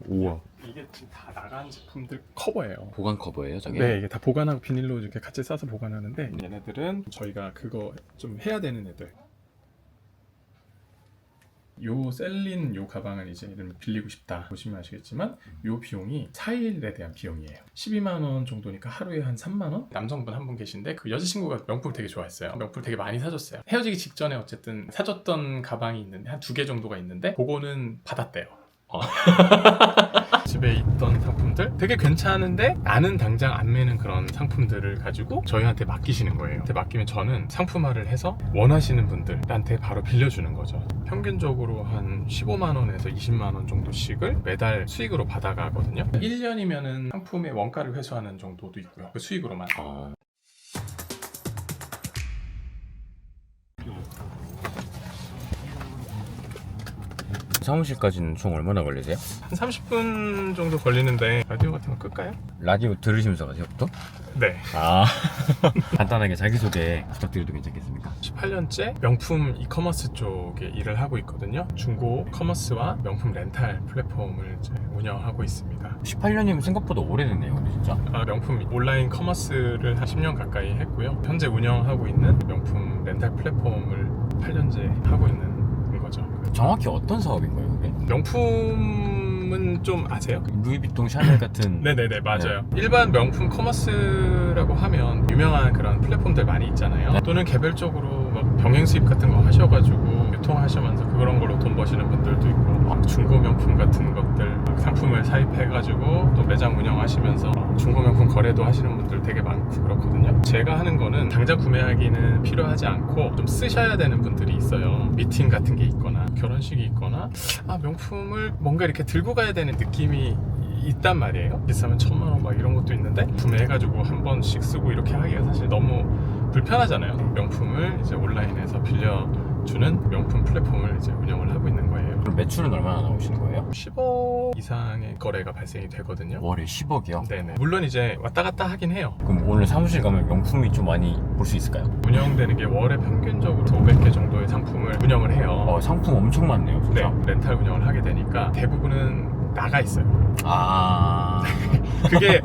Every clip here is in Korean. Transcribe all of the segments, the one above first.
우와. 이게 지금 다 나간 제품들 커버예요. 보관 커버예요, 저게? 네, 이게 다 보관하고 비닐로 이렇게 같이 싸서 보관하는데 얘네들은 저희가 그거 좀 해야 되는 애들. 요 셀린 요 가방을 이제 이름 빌리고 싶다 보시면 아시겠지만 요 비용이 4일에 대한 비용이에요. 12만 원 정도니까 하루에 한 3만 원? 남성분 한 분 계신데 그 여자친구가 명품을 되게 좋아했어요. 명품을 되게 많이 사줬어요. 헤어지기 직전에 어쨌든 사줬던 가방이 있는데 한 2개 정도가 있는데 그거는 받았대요. 집에 있던 상품들 되게 괜찮은데 나는 당장 안 매는 그런 상품들을 가지고 저희한테 맡기시는 거예요. 맡기면 저는 상품화를 해서 원하시는 분들한테 바로 빌려주는 거죠. 평균적으로 한 15만 원에서 20만 원 정도씩을 매달 수익으로 받아가거든요. 1년이면은 상품의 원가를 회수하는 정도도 있고요. 그 수익으로만. 사무실까지는 총 얼마나 걸리세요? 한 30분 정도 걸리는데 라디오 같은 거 끌까요? 라디오 들으시면서 가세요부터? 네. 간단하게 자기소개 부탁드려도 괜찮겠습니까? 18년째 명품 이커머스 쪽에 일을 하고 있거든요. 중고 커머스와 명품 렌탈 플랫폼을 이제 운영하고 있습니다. 18년이면 생각보다 오래됐네요, 근데 진짜. 명품 온라인 커머스를 한 10년 가까이 했고요. 현재 운영하고 있는 명품 렌탈 플랫폼을 8년째 하고 있는 거죠. 정확히 어떤 사업인 거예요, 그게? 명품은 좀 아세요? 루이비통, 샤넬 같은. 네네네, 맞아요. 일반 명품 커머스라고 하면 유명한 그런 플랫폼들 많이 있잖아요. 네. 또는 개별적으로 막 병행 수입 같은 거 하셔가지고 유통하시면서 그런 걸로 돈 버시는 분들도 있고, 막 중고 명품 같은 것들 막 상품을 사입해가지고 또 매장 운영하시면서 중고 명품 거래도 하시는 분들 되게 많고 그렇거든요. 제가 하는 거는 당장 구매하기는 필요하지 않고 좀 쓰셔야 되는 분들이 있어요. 미팅 같은 게 있거나 결혼식이 있거나 명품을 뭔가 이렇게 들고 가야 되는 느낌이 있단 말이에요. 비싸면 1,000만 원 막 이런 것도 있는데 구매해가지고 한 번씩 쓰고 이렇게 하기가 사실 너무 불편하잖아요. 명품을 이제 온라인에서 빌려주는 명품 플랫폼을 이제 운영을 하고 있는 거예요. 그럼 매출은 얼마나 나오시는 거예요? 10억 이상의 거래가 발생이 되거든요. 월에 10억이요? 네네. 물론 이제 왔다 갔다 하긴 해요. 그럼 오늘 사무실 가면 명품이 좀 많이 볼 수 있을까요? 운영되는 게 월에 평균적으로 500개 정도의 상품을 운영을 해요. 상품 엄청 많네요, 네, 진짜. 렌탈 운영을 하게 되니까 대부분은 나가 있어요. 그게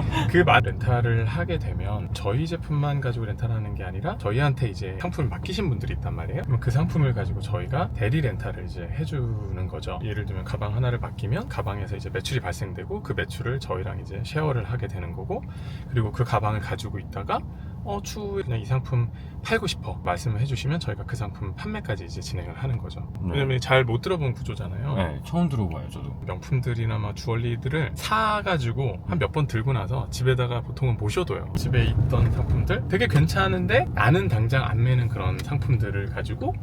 렌탈을 하게 되면 저희 제품만 가지고 렌탈하는 게 아니라 저희한테 이제 상품을 맡기신 분들이 있단 말이에요. 그럼 그 상품을 가지고 저희가 대리 렌탈을 이제 해주는 거죠. 예를 들면 가방 하나를 맡기면 가방에서 이제 매출이 발생되고 그 매출을 저희랑 이제 쉐어를 하게 되는 거고, 그리고 그 가방을 가지고 있다가 추후에 그냥 이 상품 팔고 싶어 말씀을 해주시면 저희가 그 상품 판매까지 이제 진행을 하는 거죠. 왜냐면 잘 못 들어본 구조잖아요. 네, 처음 들어봐요, 저도. 명품들이나 막 주얼리들을 사가지고 한 몇 번 들고 나서 집에다가 보통은 모셔둬요. 집에 있던 상품들 되게 괜찮은데 나는 당장 안 매는 그런 상품들을 가지고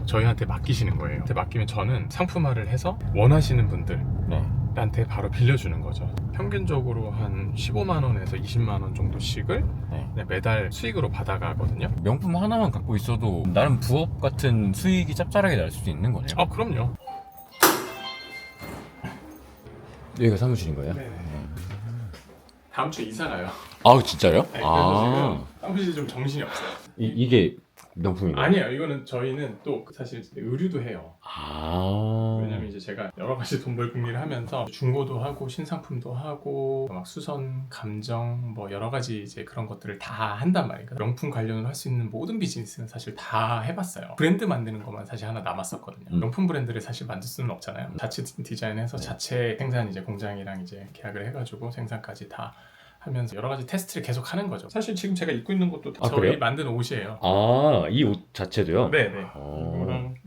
저희한테 맡기시는 거예요. 맡기면 저는 상품화를 해서 원하시는 분들한테 바로 빌려주는 거죠. 평균적으로 한 15만 원에서 20만 원 정도씩을 매달 수익으로 받아가거든요. 명품 하나만 갖고 있어도 나름 부업 같은 수익이 짭짤하게 날 수도 있는 거네요. 그럼요. 여기가 사무실인 거예요? 네. 다음 주에 이사 가요. 진짜요? 네, 그래서 지금 사무실이 좀 정신이 없어요. 이게 명품인가요? 아니에요. 이거는 저희는 또 사실 의류도 해요. 왜냐면 이제 제가 여러 가지 돈 벌 궁리를 하면서 중고도 하고 신상품도 하고 막 수선, 감정 뭐 여러 가지 이제 그런 것들을 다 한단 말이에요. 명품 관련으로 할 수 있는 모든 비즈니스는 사실 다 해봤어요. 브랜드 만드는 것만 사실 하나 남았었거든요. 명품 브랜드를 사실 만들 수는 없잖아요. 자체 디자인해서 자체 생산 이제 공장이랑 이제 계약을 해가지고 생산까지 다 하면서 여러 가지 테스트를 계속 하는 거죠. 사실 지금 제가 입고 있는 것도 저희 그래요? 만든 옷이에요. 이 옷 자체도요? 네네.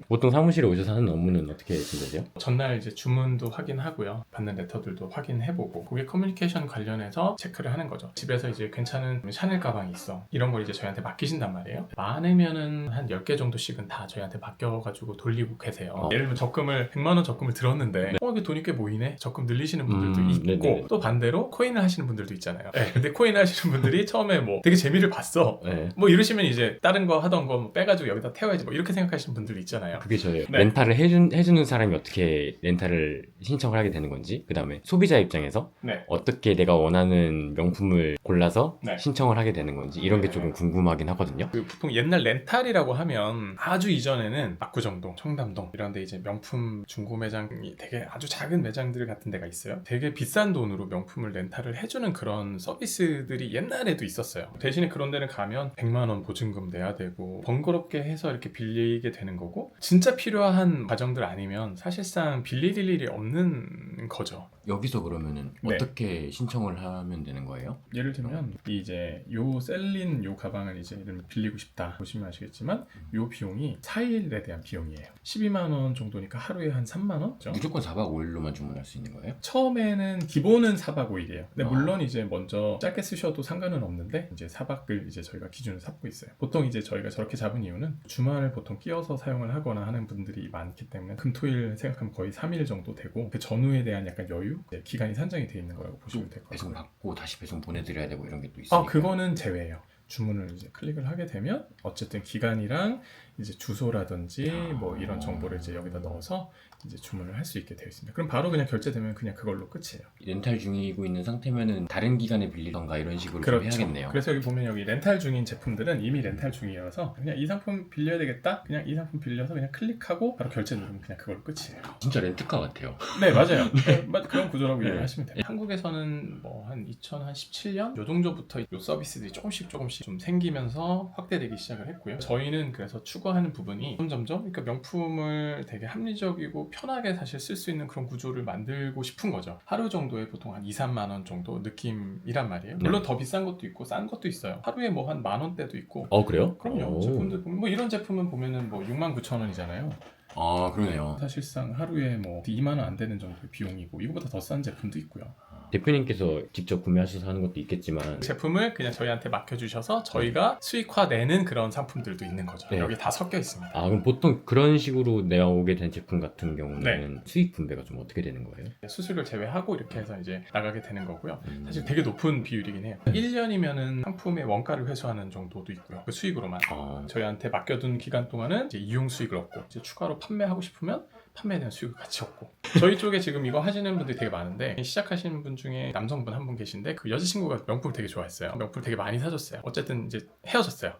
보통 사무실에 오셔서 하는 업무는 어떻게 진행되세요? 전날 이제 주문도 확인하고요. 받는 레터들도 확인해보고 고객 커뮤니케이션 관련해서 체크를 하는 거죠. 집에서 이제 괜찮은 샤넬 가방이 있어. 이런 걸 이제 저희한테 맡기신단 말이에요. 많으면은 한 10개 정도씩은 다 저희한테 맡겨가지고 돌리고 계세요. 예를 들면 100만 원 적금을 들었는데 이게 돈이 꽤 모이네? 적금 늘리시는 분들도 있고 네네. 또 반대로 코인을 하시는 분들도 있잖아요. 하잖아요. 네, 근데 코인 하시는 분들이 처음에 뭐 되게 재미를 봤어. 네. 뭐 이러시면 이제 다른 거 하던 거뭐 빼가지고 여기다 태워야지 뭐 이렇게 생각하시는 분들이 있잖아요. 그게 저예요. 네. 렌탈을 해주는 사람이 어떻게 렌탈을 신청을 하게 되는 건지, 그 다음에 소비자 입장에서 네. 어떻게 내가 원하는 명품을 골라서 네. 신청을 하게 되는 건지 이런 게 조금 궁금하긴 하거든요. 그 보통 옛날 렌탈이라고 하면 아주 이전에는 압구정동, 청담동 이런 데 이제 명품 중고 매장이 되게 아주 작은 매장들 같은 데가 있어요. 되게 비싼 돈으로 명품을 렌탈을 해주는 그런 서비스들이 옛날에도 있었어요. 대신에 그런 데는 가면 100만 원 보증금 내야 되고 번거롭게 해서 이렇게 빌리게 되는 거고, 진짜 필요한 과정들 아니면 사실상 빌릴 일이 없는 거죠. 여기서 그러면은 네. 어떻게 신청을 하면 되는 거예요? 예를 들면 이제 요 셀린 요 가방을 이제 빌리고 싶다 보시면 아시겠지만 요 비용이 4일에 대한 비용이에요. 12만 원 정도니까 하루에 한 3만 원? 무조건 4박 5일로만 주문할 수 있는 거예요? 처음에는 기본은 4박 5일이에요. 근데 아. 물론 이제 먼저 짧게 쓰셔도 상관은 없는데 이제 4박을 이제 저희가 기준으로 삼고 있어요. 보통 이제 저희가 저렇게 잡은 이유는 주말을 보통 끼워서 사용을 하거나 하는 분들이 많기 때문에 금토일 생각하면 거의 3일 정도 되고, 그 전후에 대한 약간 여유? 기간이 산정이 돼 있는 거라고 보시면 될 것 배송 같아요. 받고 다시 배송 보내드려야 되고 이런 게 또 있으니까. 그거는 제외예요. 주문을 이제 클릭을 하게 되면 어쨌든 기간이랑 이제 주소라든지 뭐 이런 정보를 이제 여기다 넣어서 이제 주문을 할 수 있게 되어 있습니다. 그럼 바로 그냥 결제되면 그냥 그걸로 끝이에요. 렌탈 중이고 있는 상태면은 다른 기간에 빌리던가 이런 식으로 좀 그렇죠. 해야겠네요. 그래서 여기 보면 여기 렌탈 중인 제품들은 이미 렌탈 중이어서 그냥 이 상품 빌려야 되겠다. 그냥 이 상품 빌려서 그냥 클릭하고 바로 결제 누르면 그냥 그걸로 끝이에요. 진짜 렌트카 같아요. 네, 맞아요. 네, 그런 구조라고 네. 이해하시면 돼요. 한국에서는 뭐 한 2017년 요 정도부터 요 서비스들이 조금씩 좀 생기면서 확대되기 시작을 했고요. 저희는 그래서 추구하는 부분이 점점점 그러니까 명품을 되게 합리적이고 편하게 사실 쓸 수 있는 그런 구조를 만들고 싶은 거죠. 하루 정도에 보통 한 2, 3만 원 정도 느낌이란 말이에요. 물론 더 비싼 것도 있고 싼 것도 있어요. 하루에 뭐 한 10,000원대도 있고. 그래요? 그럼요. 오. 제품들 보면 뭐 이런 제품은 보면은 뭐 69,000원이잖아요. 아, 그러네요. 사실상 하루에 뭐 2만 원 안 되는 정도의 비용이고 이거보다 더 싼 제품도 있고요. 대표님께서 직접 구매하셔서 하는 것도 있겠지만 제품을 그냥 저희한테 맡겨주셔서 저희가 수익화내는 그런 상품들도 있는 거죠. 네. 여기 다 섞여 있습니다. 그럼 보통 그런 식으로 나오게 된 제품 같은 경우는 네. 수익 분배가 좀 어떻게 되는 거예요? 수수료를 제외하고 이렇게 해서 이제 나가게 되는 거고요. 사실 음. 되게 높은 비율이긴 해요. 1년이면은 상품의 원가를 회수하는 정도도 있고요. 그 수익으로만. 저희한테 맡겨둔 기간 동안은 이제 이용 수익을 얻고 이제 추가로 판매하고 싶으면 판매에 대한 수익을 같이 얻고. 저희 쪽에 지금 이거 하시는 분들이 되게 많은데 시작하시는 분 중에 남성분 한 분 계신데 그 여자친구가 명품을 되게 좋아했어요. 명품을 되게 많이 사줬어요. 어쨌든 이제 헤어졌어요.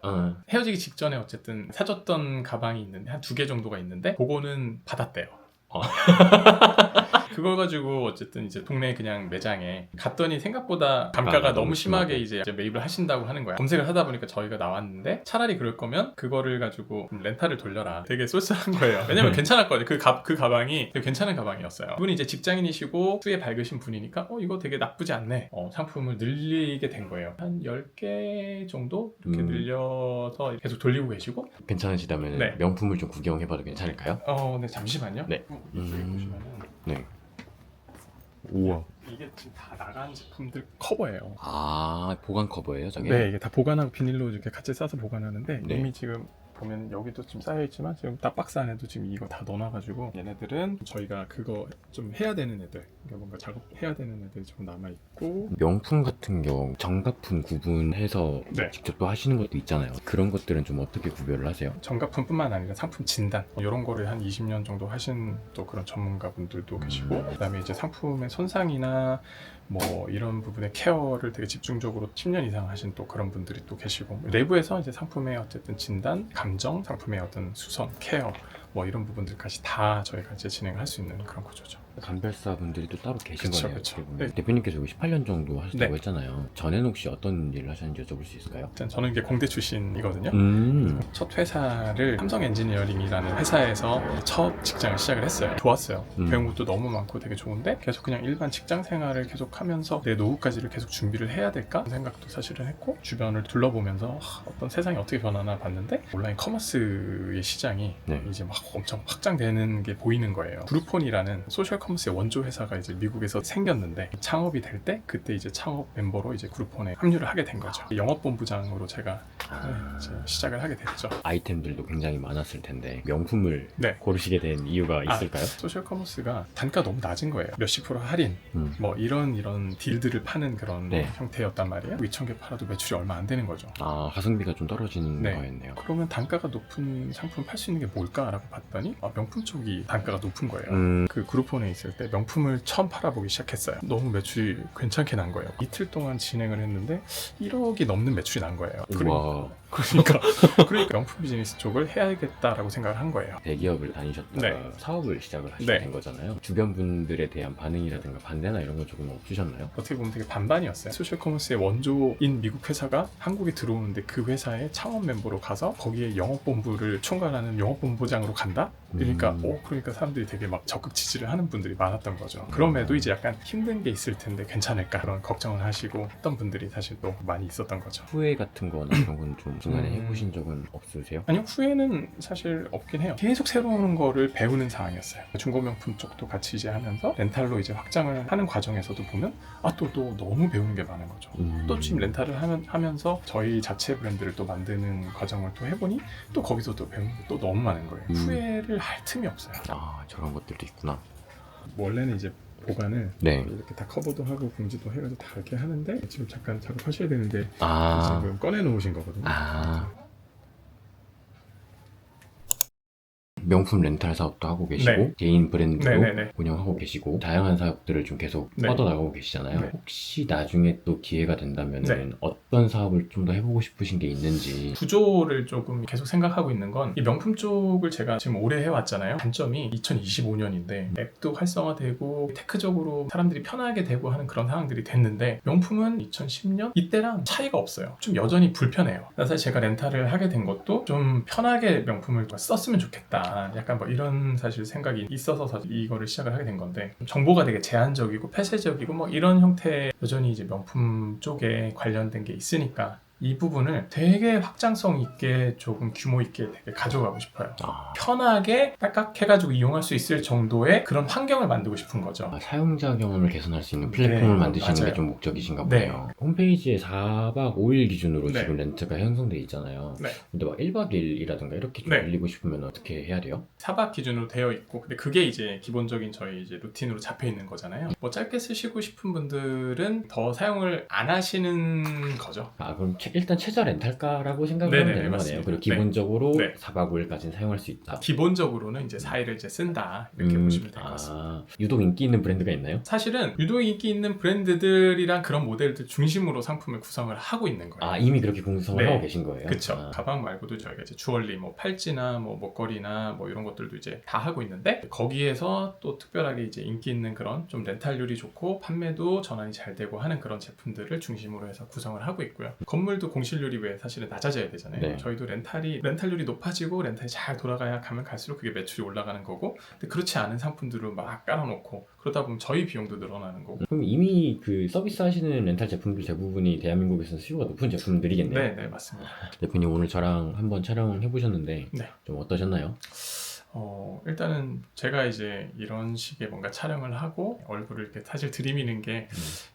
헤어지기 직전에 어쨌든 사줬던 가방이 있는데 한 2개 정도가 있는데 그거는 받았대요. 그걸 가지고 어쨌든 이제 동네 그냥 매장에 갔더니 생각보다 감가가 너무 심하게 이제 매입을 하신다고 하는 거야. 검색을 하다 보니까 저희가 나왔는데 차라리 그럴 거면 그거를 가지고 렌탈을 돌려라. 되게 쏠쏠한 거예요. 왜냐면 괜찮았거든요. 그 가방이 되게 괜찮은 가방이었어요. 그분이 이제 직장인이시고 수에 밝으신 분이니까 이거 되게 나쁘지 않네. 상품을 늘리게 된 거예요. 한 10개 정도 이렇게 늘려서 계속 돌리고 계시고. 괜찮으시다면 네. 명품을 좀 구경해봐도 괜찮을까요? 네, 잠시만요. 네. 이쪽에 보시면은 네. 우와. 이게 지금 다 나간 제품들 커버예요. 보관 커버예요, 저게? 네, 이게 다 보관하고 비닐로 이렇게 같이 싸서 보관하는데 네. 이미 지금 보면 여기도 지금 쌓여있지만 지금 딱 박스 안에도 지금 이거 다 넣어놔가지고 얘네들은 저희가 그거 좀 해야 되는 애들, 그러니까 뭔가 작업해야 되는 애들이 좀 남아있고. 명품 같은 경우 정가품 구분해서 네. 직접 또 하시는 것도 있잖아요. 그런 것들은 좀 어떻게 구별을 하세요? 정가품뿐만 아니라 상품 진단 이런 거를 한 20년 정도 하신 또 그런 전문가분들도 계시고, 그다음에 이제 상품의 손상이나 뭐 이런 부분의 케어를 되게 집중적으로 10년 이상 하신 또 그런 분들이 또 계시고, 내부에서 이제 상품의 어쨌든 진단, 감정, 상품의 어떤 수선, 케어 뭐 이런 부분들까지 다 저희가 이제 진행할 수 있는 그런 구조죠. 감별사 분들이 또 따로 계신 그쵸, 거네요. 그쵸. 어떻게 보면. 네. 대표님께서 여기 18년 정도 하셨다고 네. 했잖아요. 전에는 혹시 어떤 일을 하셨는지 여쭤볼 수 있을까요? 일단 저는 이게 공대 출신이거든요. 첫 회사를 삼성 엔지니어링이라는 회사에서 첫 직장을 시작을 했어요. 좋았어요. 배운 것도 너무 많고 되게 좋은데 계속 그냥 일반 직장 생활을 계속 하면서 내 노후까지를 계속 준비를 해야 될까 생각도 사실은 했고, 주변을 둘러보면서 어떤 세상이 어떻게 변하나 봤는데 온라인 커머스의 시장이 네. 이제 막 막 엄청 확장되는 게 보이는 거예요. 그루폰이라는 소셜 커머스의 원조 회사가 이제 미국에서 생겼는데 창업이 될 때 그때 이제 창업 멤버로 이제 그루폰에 합류를 하게 된 거죠. 영업본부장으로 제가 이제 시작을 하게 됐죠. 아이템들도 굉장히 많았을 텐데 명품을 네. 고르시게 된 이유가 있을까요? 소셜 커머스가 단가 너무 낮은 거예요. 몇십 프로 할인 뭐 이런 딜들을 파는 그런 네. 형태였단 말이에요. 2,000개 팔아도 매출이 얼마 안 되는 거죠. 가성비가 좀 떨어지는 네. 거였네요. 그러면 단가가 높은 상품 팔 수 있는 게 뭘까라고 봤더니 명품 쪽이 단가가 높은 거예요. 그 그룹폰에 있을 때 명품을 처음 팔아보기 시작했어요. 너무 매출이 괜찮게 난 거예요. 이틀 동안 진행을 했는데 1억이 넘는 매출이 난 거예요. 우와. 그러니까 명품 비즈니스 쪽을 해야겠다라고 생각을 한 거예요. 대기업을 다니셨다가 네. 사업을 시작을 하시게 네. 된 거잖아요. 주변 분들에 대한 반응이라든가 반대나 이런 건 조금 없으셨나요? 어떻게 보면 되게 반반이었어요. 소셜커머스의 원조인 미국 회사가 한국에 들어오는데 그 회사의 창업 멤버로 가서 거기에 영업본부를 총괄하는 영업본부장으로 간다? 그러니까 그러니까 사람들이 되게 막 적극 지지를 하는 분들이 많았던 거죠. 그럼에도 이제 약간 힘든 게 있을 텐데 괜찮을까 그런 걱정을 하시고 했던 분들이 사실 또 많이 있었던 거죠. 후회 같은 거나 그런 건 좀 중간에 해보신 적은 없으세요? 아니요, 후회는 사실 없긴 해요. 계속 새로운 거를 배우는 상황이었어요. 중고명품 쪽도 같이 이제 하면서 렌탈로 이제 확장을 하는 과정에서도 보면 또 너무 배우는 게 많은 거죠. 또 지금 렌탈을 하면서 저희 자체 브랜드를 또 만드는 과정을 또 해보니 또 거기서 또 배우는 게 또 너무 많은 거예요. 후회를 할 틈이 없어요. 저런 것들도 있구나. 원래는 이제 보관을 네. 이렇게 다 커버도 하고 봉지도 해가지고 다 이렇게 하는데 지금 잠깐 작업하셔야 되는데 지금 꺼내 놓으신 거거든요. 명품 렌탈 사업도 하고 계시고 네. 개인 브랜드로 네네네. 운영하고 계시고 다양한 사업들을 좀 계속 네. 뻗어나가고 계시잖아요. 네. 혹시 나중에 또 기회가 된다면 네. 어떤 사업을 좀 더 해보고 싶으신 게 있는지. 구조를 조금 계속 생각하고 있는 건 이 명품 쪽을 제가 지금 오래 해왔잖아요. 단점이 2025년인데 앱도 활성화되고 테크적으로 사람들이 편하게 되고 하는 그런 상황들이 됐는데 명품은 2010년 이때랑 차이가 없어요. 좀 여전히 불편해요. 사실 제가 렌탈을 하게 된 것도 좀 편하게 명품을 썼으면 좋겠다. 약간 뭐 이런 사실 생각이 있어서 사실 이거를 시작을 하게 된 건데 정보가 되게 제한적이고 폐쇄적이고 뭐 이런 형태의 여전히 이제 명품 쪽에 관련된 게 있으니까 이 부분을 되게 확장성 있게 조금 규모 있게 되게 가져가고 싶어요. 편하게 딸깍 해가지고 이용할 수 있을 정도의 그런 환경을 만들고 싶은 거죠. 사용자 경험을 개선할 수 있는 플랫폼을 네, 만드시는 맞아요. 게 좀 목적이신가 네. 보네요. 홈페이지에 4박 5일 기준으로 네. 지금 렌트가 형성돼 있잖아요. 네. 근데 막 1박 2일이라든가 이렇게 좀 네. 빌리고 싶으면 어떻게 해야 돼요? 4박 기준으로 되어 있고 근데 그게 이제 기본적인 저희 이제 루틴으로 잡혀 있는 거잖아요. 뭐 짧게 쓰시고 싶은 분들은 더 사용을 안 하시는 거죠. 그럼 일단 최저 렌탈가라고 생각을 네네, 하면 되는 거네요. 맞습니다. 그리고 기본적으로 네. 4박 5일까지는 사용할 수 있다. 기본적으로는 이제 4일을 이제 쓴다 이렇게 보시면 될 것 같습니다. 유독 인기 있는 브랜드가 있나요? 사실은 유독 인기 있는 브랜드들이랑 그런 모델들 중심으로 상품을 구성을 하고 있는 거예요. 이미 그렇게 구성을 네. 하고 계신 거예요? 그쵸. 가방 말고도 저희가 이제 주얼리, 뭐 팔찌나 뭐 목걸이나 뭐 이런 것들도 이제 다 하고 있는데 거기에서 또 특별하게 이제 인기 있는 그런 좀 렌탈률이 좋고 판매도 전환이 잘 되고 하는 그런 제품들을 중심으로 해서 구성을 하고 있고요. 건물도 공실률이 왜 사실은 낮아져야 되잖아요. 네. 저희도 렌탈률이 높아지고 렌탈이 잘 돌아가야 가면 갈수록 그게 매출이 올라가는 거고 근데 그렇지 않은 상품들을 막 깔아놓고 그러다 보면 저희 비용도 늘어나는 거고 그럼 이미 그 서비스 하시는 렌탈 제품들 대부분이 대한민국에서는 수요가 높은 제품들이겠네요. 네, 맞습니다. 대표님 오늘 저랑 한번 촬영을 해보셨는데 네. 좀 어떠셨나요? 일단은 제가 이제 이런 식의 뭔가 촬영을 하고 얼굴을 이렇게 사실 들이미는 게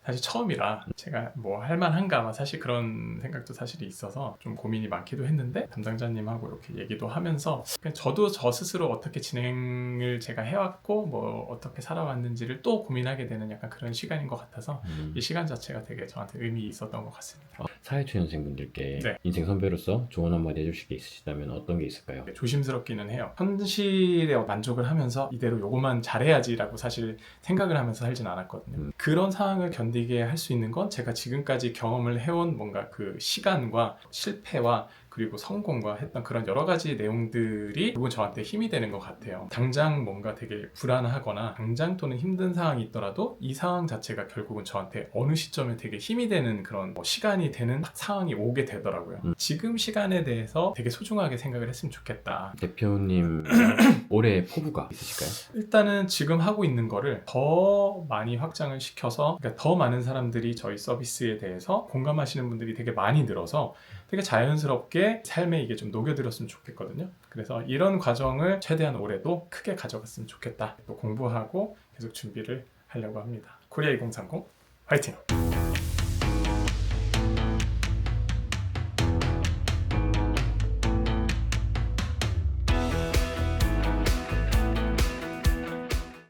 사실 처음이라 제가 뭐 할만한가 아마 사실 그런 생각도 사실 있어서 좀 고민이 많기도 했는데 담당자님하고 이렇게 얘기도 하면서 그냥 저도 저 스스로 어떻게 진행을 제가 해왔고 뭐 어떻게 살아왔는지를 또 고민하게 되는 약간 그런 시간인 것 같아서 이 시간 자체가 되게 저한테 의미 있었던 것 같습니다. 사회초년생분들께 네. 인생 선배로서 조언 한마디 해주실 게 있으시다면 어떤 게 있을까요? 조심스럽기는 해요. 현실에 만족을 하면서 이대로 요거만 잘해야지라고 사실 생각을 하면서 살진 않았거든요. 그런 상황을 견디게 할 수 있는 건 제가 지금까지 경험을 해온 뭔가 그 시간과 실패와 그리고 성공과 했던 그런 여러 가지 내용들이 결국은 저한테 힘이 되는 것 같아요. 당장 뭔가 되게 불안하거나 당장 또는 힘든 상황이 있더라도 이 상황 자체가 결국은 저한테 어느 시점에 되게 힘이 되는 그런 시간이 되는 상황이 오게 되더라고요. 지금 시간에 대해서 되게 소중하게 생각을 했으면 좋겠다. 대표님 올해 포부가 있으실까요? 일단은 지금 하고 있는 거를 더 많이 확장을 시켜서 그러니까 더 많은 사람들이 저희 서비스에 대해서 공감하시는 분들이 되게 많이 늘어서 되게 자연스럽게 삶에 이게 좀 녹여들었으면 좋겠거든요. 그래서 이런 과정을 최대한 올해도 크게 가져갔으면 좋겠다. 또 공부하고 계속 준비를 하려고 합니다. 코리아 2030 화이팅!